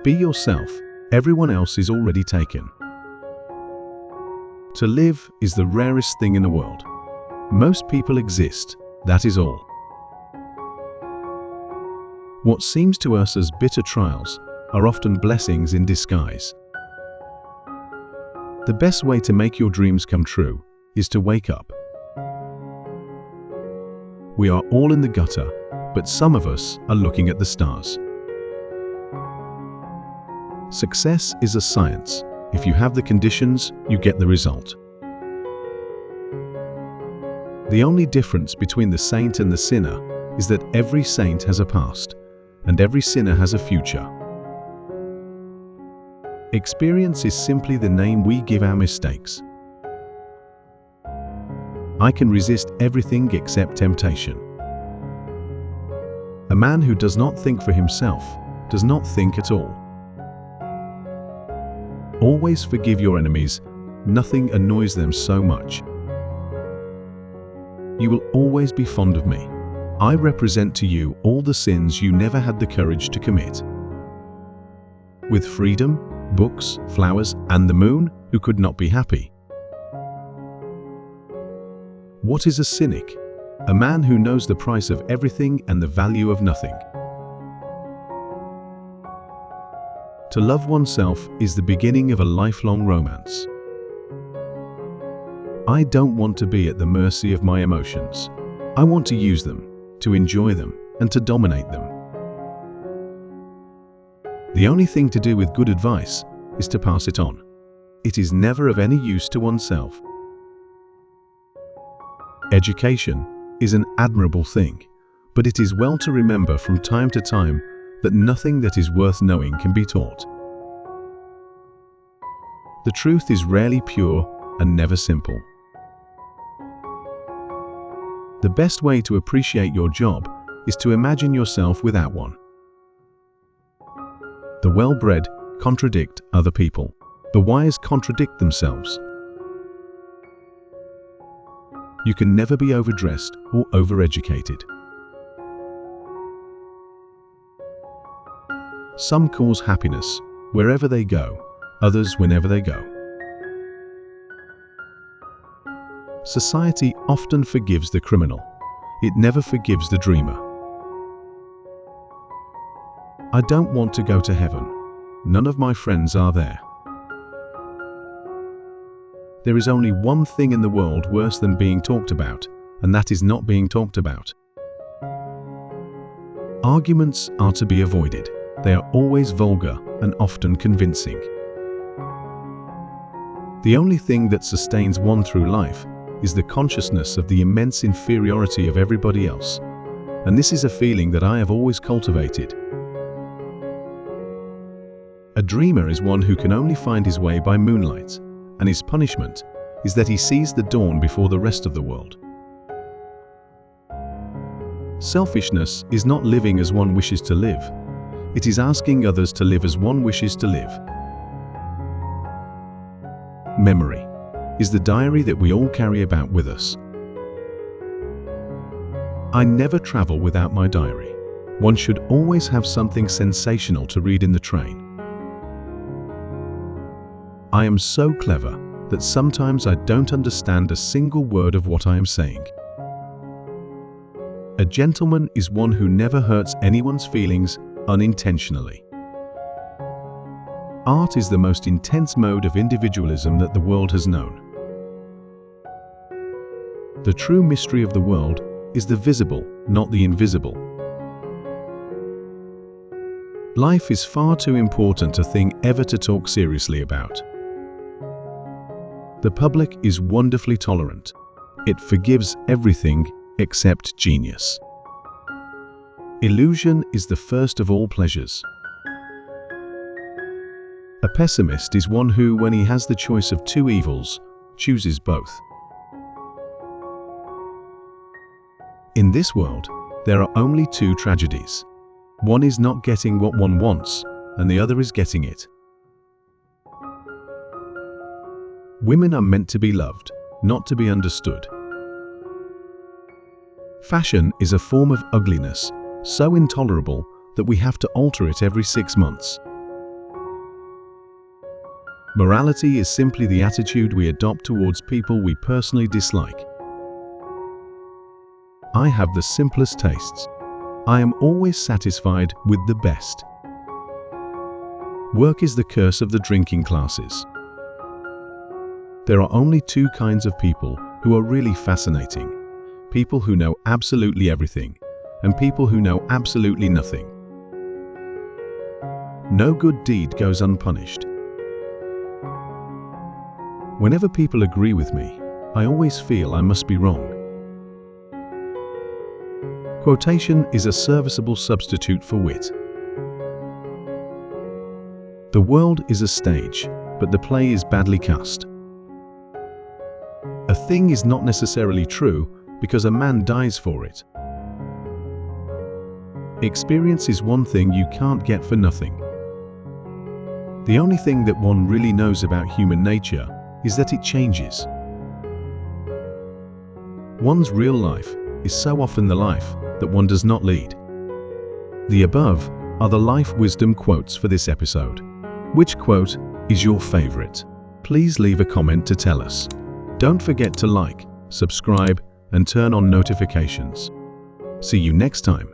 Be yourself. Everyone else is already taken. To live is the rarest thing in the world. Most people exist, that is all. What seems to us as bitter trials are often blessings in disguise. The best way to make your dreams come true is to wake up. We are all in the gutter, but some of us are looking at the stars. Success is a science. If you have the conditions, you get the result. The only difference between the saint and the sinner is that every saint has a past, and every sinner has a future. Experience is simply the name we give our mistakes. I can resist everything except temptation. A man who does not think for himself does not think at all. Always forgive your enemies. Nothing annoys them so much. You will always be fond of me. I represent to you all the sins you never had the courage to commit. With freedom, books, flowers, and the moon, who could not be happy? What is a cynic? A man who knows the price of everything and the value of nothing. To love oneself is the beginning of a lifelong romance. I don't want to be at the mercy of my emotions. I want to use them, to enjoy them, and to dominate them. The only thing to do with good advice is to pass it on. It is never of any use to oneself. Education is an admirable thing, but it is well to remember from time to time that nothing that is worth knowing can be taught. The truth is rarely pure and never simple. The best way to appreciate your job is to imagine yourself without one. The well-bred contradict other people. The wise contradict themselves. You can never be overdressed or overeducated. Some cause happiness wherever they go, others whenever they go. Society often forgives the criminal. It never forgives the dreamer. I don't want to go to heaven. None of my friends are there. There is only one thing in the world worse than being talked about, and that is not being talked about. Arguments are to be avoided. They are always vulgar and often convincing. The only thing that sustains one through life is the consciousness of the immense inferiority of everybody else, and this is a feeling that I have always cultivated. A dreamer is one who can only find his way by moonlight, and his punishment is that he sees the dawn before the rest of the world. Selfishness is not living as one wishes to live. It is asking others to live as one wishes to live. Memory is the diary that we all carry about with us. I never travel without my diary. One should always have something sensational to read in the train. I am so clever that sometimes I don't understand a single word of what I am saying. A gentleman is one who never hurts anyone's feelings unintentionally. Art is the most intense mode of individualism that the world has known. The true mystery of the world is the visible, not the invisible. Life is far too important a thing ever to talk seriously about. The public is wonderfully tolerant. It forgives everything except genius. Illusion is the first of all pleasures. A pessimist is one who, when he has the choice of two evils, chooses both. In this world, there are only two tragedies. One is not getting what one wants, and the other is getting it. Women are meant to be loved, not to be understood. Fashion is a form of ugliness, so intolerable that we have to alter it every 6 months. Morality is simply the attitude we adopt towards people we personally dislike. I have the simplest tastes. I am always satisfied with the best. Work is the curse of the drinking classes. There are only two kinds of people who are really fascinating: people who know absolutely everything, and people who know absolutely nothing. No good deed goes unpunished. Whenever people agree with me, I always feel I must be wrong. Quotation is a serviceable substitute for wit. The world is a stage, but the play is badly cast. A thing is not necessarily true because a man dies for it. Experience is one thing you can't get for nothing. The only thing that one really knows about human nature is that it changes. One's real life is so often the life that one does not lead. The above are the life wisdom quotes for this episode. Which quote is your favorite? Please leave a comment to tell us. Don't forget to like, subscribe, and turn on notifications. See you next time.